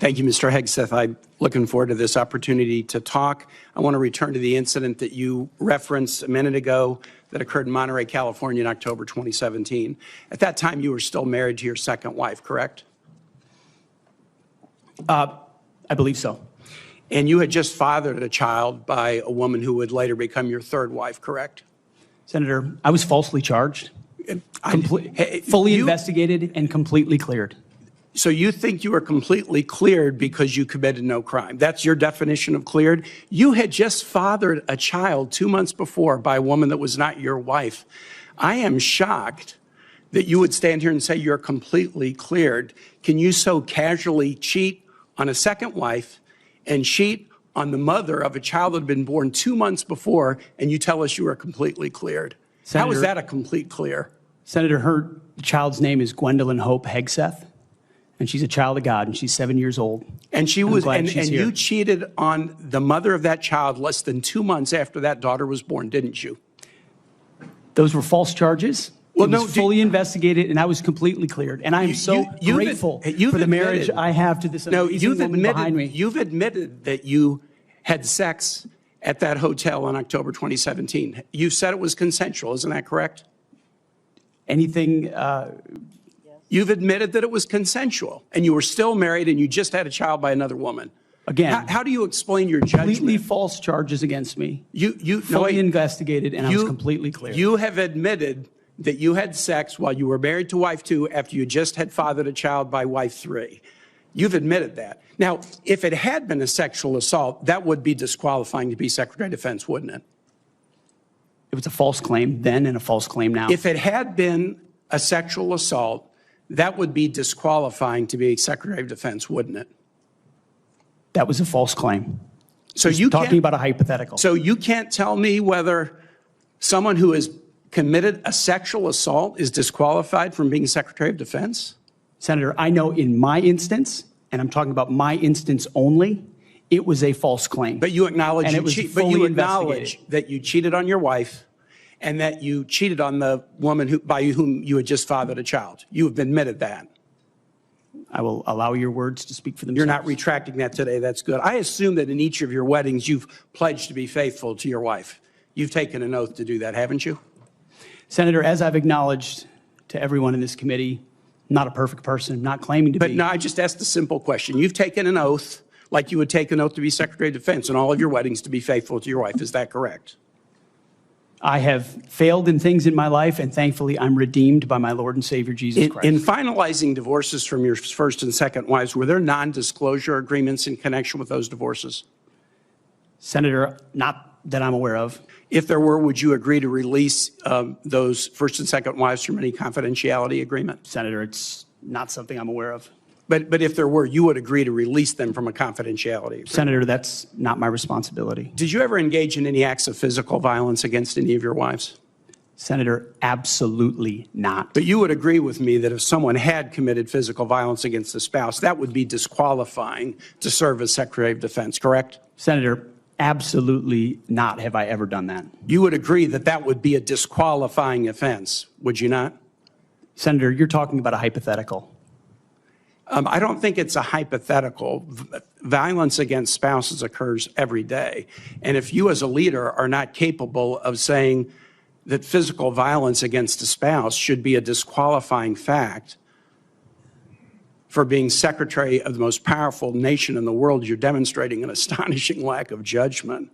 Thank you, Mr. Hegseth. I'm looking forward to this opportunity to talk. I want to return to the incident that you referenced a minute ago that occurred in Monterey, California in October 2017. At that time, you were still married to your second wife, correct? I believe so. And you had just fathered a child by a woman who would later become your third wife, correct? Senator, I was falsely charged, fully investigated, and completely cleared. So you think you were completely cleared because you committed no crime. That's your definition of cleared? You had just fathered a child 2 months before by a woman that was not your wife. I am shocked that you would stand here and say you're completely cleared. Can you so casually cheat on a second wife and cheat on the mother of a child that had been born 2 months before, and you tell us you are completely cleared? Senator, how is that a complete clear? Senator, her child's name is Gwendolyn Hope Hegseth, and she's a child of God, and she's 7 years old. And she was, and you cheated on the mother of that child less than 2 months after that daughter was born, didn't you? Those were false charges. Well, it was fully investigated, and I was completely cleared. And I am so grateful for the marriage I have to this amazing woman behind me. You've admitted that you had sex at that hotel in October 2017. You said it was consensual, isn't that correct? Anything? You've admitted that it was consensual, and you were still married, and you just had a child by another woman. Again, how do you explain your judgment? Completely false charges against me. You fully investigated, and I was completely clear. You have admitted that you had sex while you were married to wife 2 after you just had fathered a child by wife 3. You've admitted that. Now, if it had been a sexual assault, that would be disqualifying to be Secretary of Defense, wouldn't it? It was a false claim then and a false claim now. If it had been a sexual assault, that would be disqualifying to be Secretary of Defense, wouldn't it? That was a false claim. So you're talking about a hypothetical. So you can't tell me whether someone who has committed a sexual assault is disqualified from being Secretary of Defense? Senator, I know in my instance, and I'm talking about my instance only, it was a false claim. But you acknowledge, investigated. That you cheated on your wife and that you cheated on the woman by whom you had just fathered a child. You have admitted that. I will allow your words to speak for themselves. You're not retracting that today. That's good. I assume that in each of your weddings, you've pledged to be faithful to your wife. You've taken an oath to do that, haven't you? Senator, as I've acknowledged to everyone in this committee, I'm not a perfect person, not claiming to be. But no, I just asked a simple question. You've taken an oath like you would take an oath to be Secretary of Defense in all of your weddings to be faithful to your wife. Is that correct? I have failed in things in my life, and thankfully I'm redeemed by my Lord and Savior, Jesus Christ. In finalizing divorces from your first and second wives, were there non-disclosure agreements in connection with those divorces? Senator, not that I'm aware of. If there were, would you agree to release those first and second wives from any confidentiality agreement? Senator, it's not something I'm aware of. But if there were, you would agree to release them from a confidentiality agreement? Senator, that's not my responsibility. Did you ever engage in any acts of physical violence against any of your wives? Senator, absolutely not. But you would agree with me that if someone had committed physical violence against a spouse, that would be disqualifying to serve as Secretary of Defense, correct? Senator, absolutely not have I ever done that. You would agree that that would be a disqualifying offense, would you not? Senator, you're talking about a hypothetical. I don't think it's a hypothetical. Violence against spouses occurs every day. And if you as a leader are not capable of saying that physical violence against a spouse should be a disqualifying fact for being secretary of the most powerful nation in the world, you're demonstrating an astonishing lack of judgment.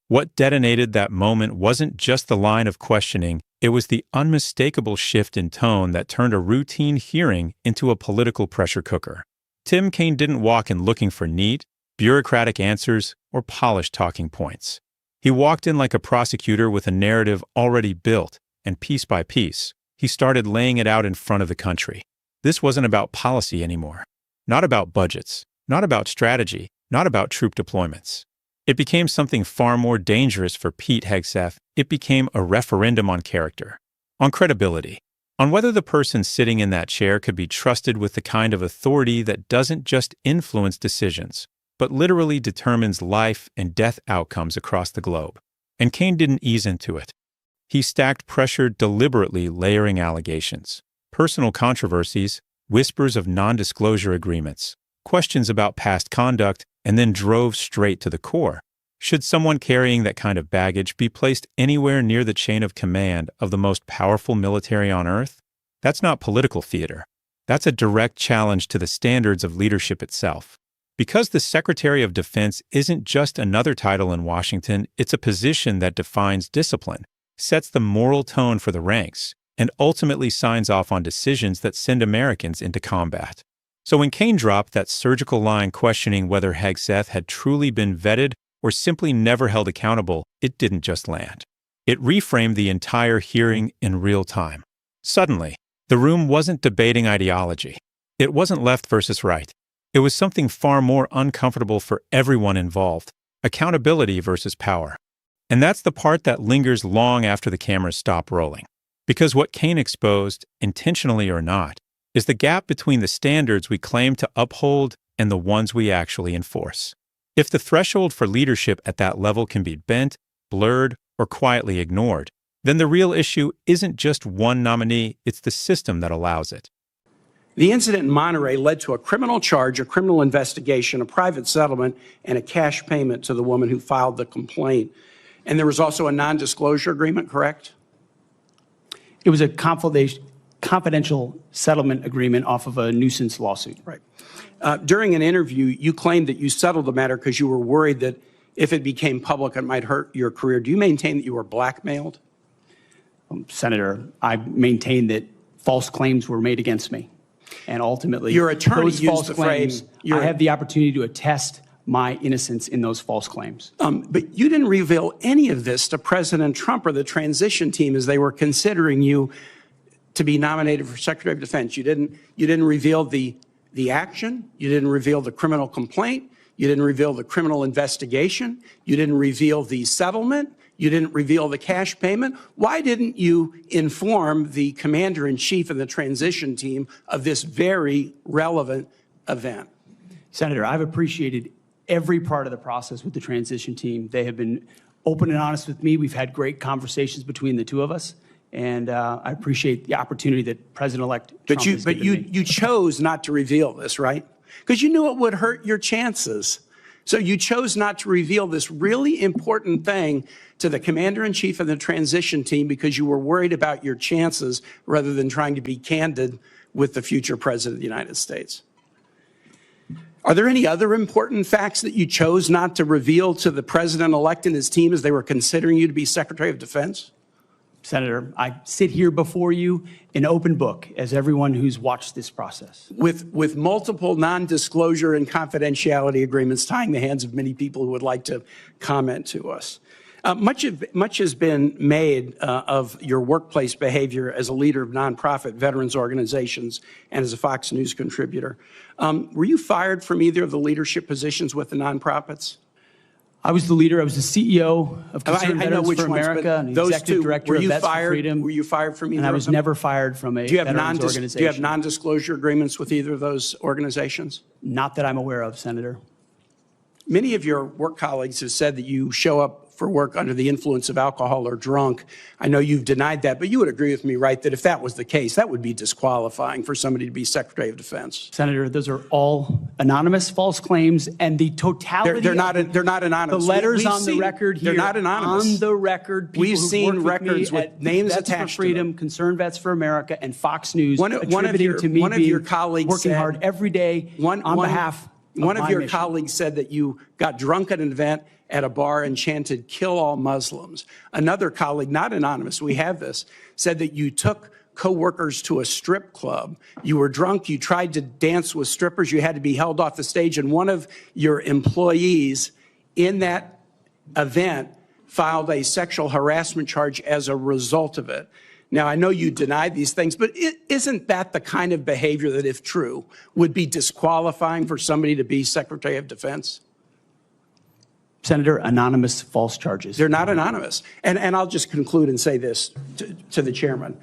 What detonated that moment wasn't just the line of questioning, it was the unmistakable shift in tone that turned a routine hearing into a political pressure cooker. Tim Kaine didn't walk in looking for neat, bureaucratic answers or polished talking points. He walked in like a prosecutor with a narrative already built, and piece by piece, he started laying it out in front of the country. This wasn't about policy anymore, not about budgets, not about strategy, not about troop deployments. It became something far more dangerous for Pete Hegseth. It became a referendum on character, on credibility, on whether the person sitting in that chair could be trusted with the kind of authority that doesn't just influence decisions, but literally determines life and death outcomes across the globe. And Kaine didn't ease into it. He stacked pressure, deliberately layering allegations, personal controversies, whispers of non-disclosure agreements, questions about past conduct, and then drove straight to the core. Should someone carrying that kind of baggage be placed anywhere near the chain of command of the most powerful military on earth? That's not political theater. That's a direct challenge to the standards of leadership itself. Because the Secretary of Defense isn't just another title in Washington, it's a position that defines discipline, sets the moral tone for the ranks, and ultimately signs off on decisions that send Americans into combat. So when Kaine dropped that surgical line questioning whether Hegseth had truly been vetted or simply never held accountable, it didn't just land. It reframed the entire hearing in real time. Suddenly, the room wasn't debating ideology. It wasn't left versus right. It was something far more uncomfortable for everyone involved: accountability versus power. And that's the part that lingers long after the cameras stop rolling. Because what Kaine exposed, intentionally or not, is the gap between the standards we claim to uphold and the ones we actually enforce. If the threshold for leadership at that level can be bent, blurred, or quietly ignored, then the real issue isn't just one nominee, it's the system that allows it. The incident in Monterey led to a criminal charge, a criminal investigation, a private settlement, and a cash payment to the woman who filed the complaint. And there was also a non-disclosure agreement, correct? It was a confidential settlement agreement off of a nuisance lawsuit. Right. During an interview, you claimed that you settled the matter because you were worried that if it became public, it might hurt your career. Do you maintain that you were blackmailed? Senator, I maintain that false claims were made against me. And ultimately, your attorney those used false the claims, phrase, I have the opportunity to attest my innocence in those false claims. But you didn't reveal any of this to President Trump or the transition team as they were considering you to be nominated for Secretary of Defense. You didn't reveal the action. You didn't reveal the criminal complaint. You didn't reveal the criminal investigation. You didn't reveal the settlement. You didn't reveal the cash payment. Why didn't you inform the commander-in-chief and the transition team of this very relevant event? Senator, I've appreciated every part of the process with the transition team. They have been open and honest with me. We've had great conversations between the two of us. And I appreciate the opportunity that President-elect Trump has given me. You chose not to reveal this, right? Because you knew it would hurt your chances. So you chose not to reveal this really important thing to the commander-in-chief and the transition team because you were worried about your chances rather than trying to be candid with the future president of the United States. Are there any other important facts that you chose not to reveal to the president-elect and his team as they were considering you to be Secretary of Defense? Senator, I sit here before you an open book, as everyone who's watched this process. With multiple non-disclosure and confidentiality agreements tying the hands of many people who would like to comment to us. Much has been made of your workplace behavior as a leader of nonprofit veterans organizations and as a Fox News contributor. Were you fired from either of the leadership positions with the nonprofits? I was the leader. I was the CEO of Concerned Veterans for America and the executive director of Vets for Freedom. Were you fired from either of them? And I was never fired from a veterans organization. Do you have non-disclosure agreements with either of those organizations? Not that I'm aware of, Senator. Many of your work colleagues have said that you show up for work under the influence of alcohol or drunk. I know you've denied that, but you would agree with me, right, that if that was the case, that would be disqualifying for somebody to be Secretary of Defense. Senator, those are all anonymous false claims, and the totality they're not anonymous. The letters on the record here. They're not anonymous. On the record, people we've seen records with names Vets attached for Freedom, to them. Concerned Vets for America, and Fox News One of your colleagues working hard every day on behalf. One of your colleagues said that you got drunk at an event at a bar and chanted, "Kill all Muslims." Another colleague, not anonymous, we have this, said that you took coworkers to a strip club. You were drunk, you tried to dance with strippers, you had to be held off the stage, and one of your employees in that event filed a sexual harassment charge as a result of it. Now, I know you denied these things, but isn't that the kind of behavior that, if true, would be disqualifying for somebody to be Secretary of Defense? Senator, anonymous false charges. They're not anonymous. And I'll just conclude and say this to the chairman.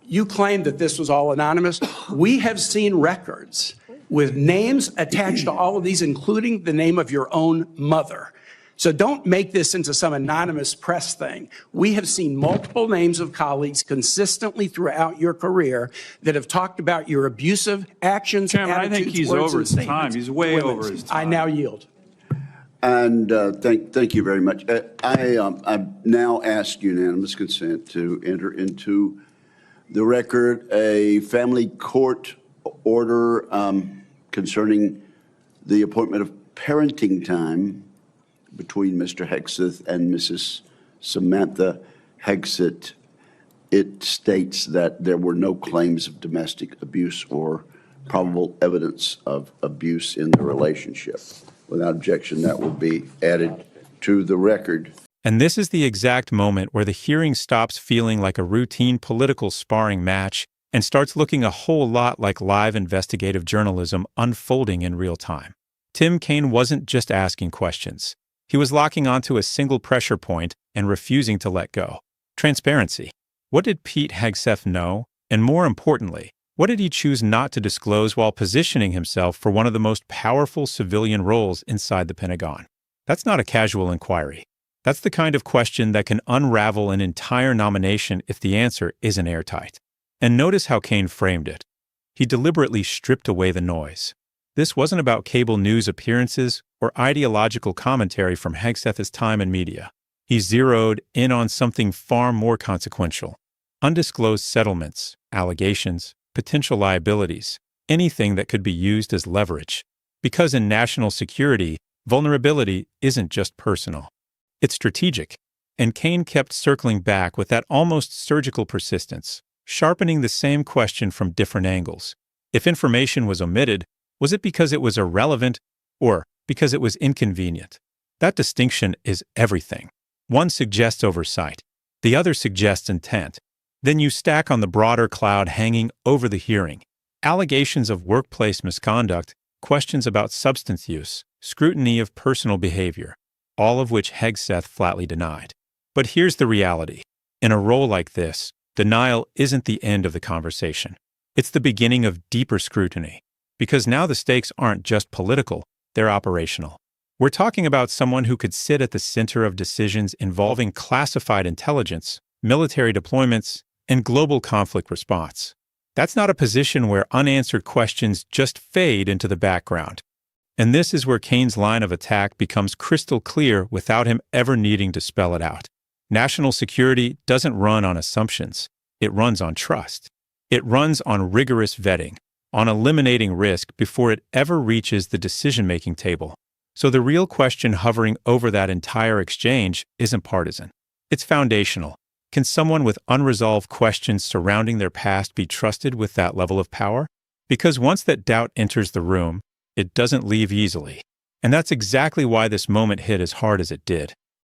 You claim that this was all anonymous. We have seen records with names attached to all of these, including the name of your own mother. So don't make this into some anonymous press thing. We have seen multiple names of colleagues consistently throughout your career that have talked about your abusive actions, Chairman, I attitudes, think he's words, over and his time. statements He's way to women. over his time. I now yield. And thank you very much. I now ask unanimous consent to enter into the record a family court order concerning the appointment of parenting time between Mr. Hegseth and Mrs. Samantha Hegseth. It states that there were no claims of domestic abuse or probable evidence of abuse in the relationship. Without objection, that will be added to the record. And this is the exact moment where the hearing stops feeling like a routine political sparring match and starts looking a whole lot like live investigative journalism unfolding in real time. Tim Kaine wasn't just asking questions. He was locking onto a single pressure point and refusing to let go. Transparency. What did Pete Hegseth know? And more importantly, what did he choose not to disclose while positioning himself for one of the most powerful civilian roles inside the Pentagon? That's not a casual inquiry. That's the kind of question that can unravel an entire nomination if the answer isn't airtight. And notice how Kaine framed it. He deliberately stripped away the noise. This wasn't about cable news appearances or ideological commentary from Hegseth's time in media. He zeroed in on something far more consequential. Undisclosed settlements, allegations, potential liabilities, anything that could be used as leverage. Because in national security, vulnerability isn't just personal. It's strategic. And Kaine kept circling back with that almost surgical persistence, sharpening the same question from different angles. If information was omitted, was it because it was irrelevant or because it was inconvenient? That distinction is everything. One suggests oversight. The other suggests intent. Then you stack on the broader cloud hanging over the hearing. Allegations of workplace misconduct, questions about substance use, scrutiny of personal behavior, all of which Hegseth flatly denied. But here's the reality. In a role like this, denial isn't the end of the conversation. It's the beginning of deeper scrutiny. Because now the stakes aren't just political, they're operational. We're talking about someone who could sit at the center of decisions involving classified intelligence, military deployments, and global conflict response. That's not a position where unanswered questions just fade into the background. And this is where Kaine's line of attack becomes crystal clear without him ever needing to spell it out. National security doesn't run on assumptions. It runs on trust. It runs on rigorous vetting, on eliminating risk before it ever reaches the decision-making table. So the real question hovering over that entire exchange isn't partisan. It's foundational. Can someone with unresolved questions surrounding their past be trusted with that level of power? Because once that doubt enters the room, it doesn't leave easily. And that's exactly why this moment hit as hard as it did.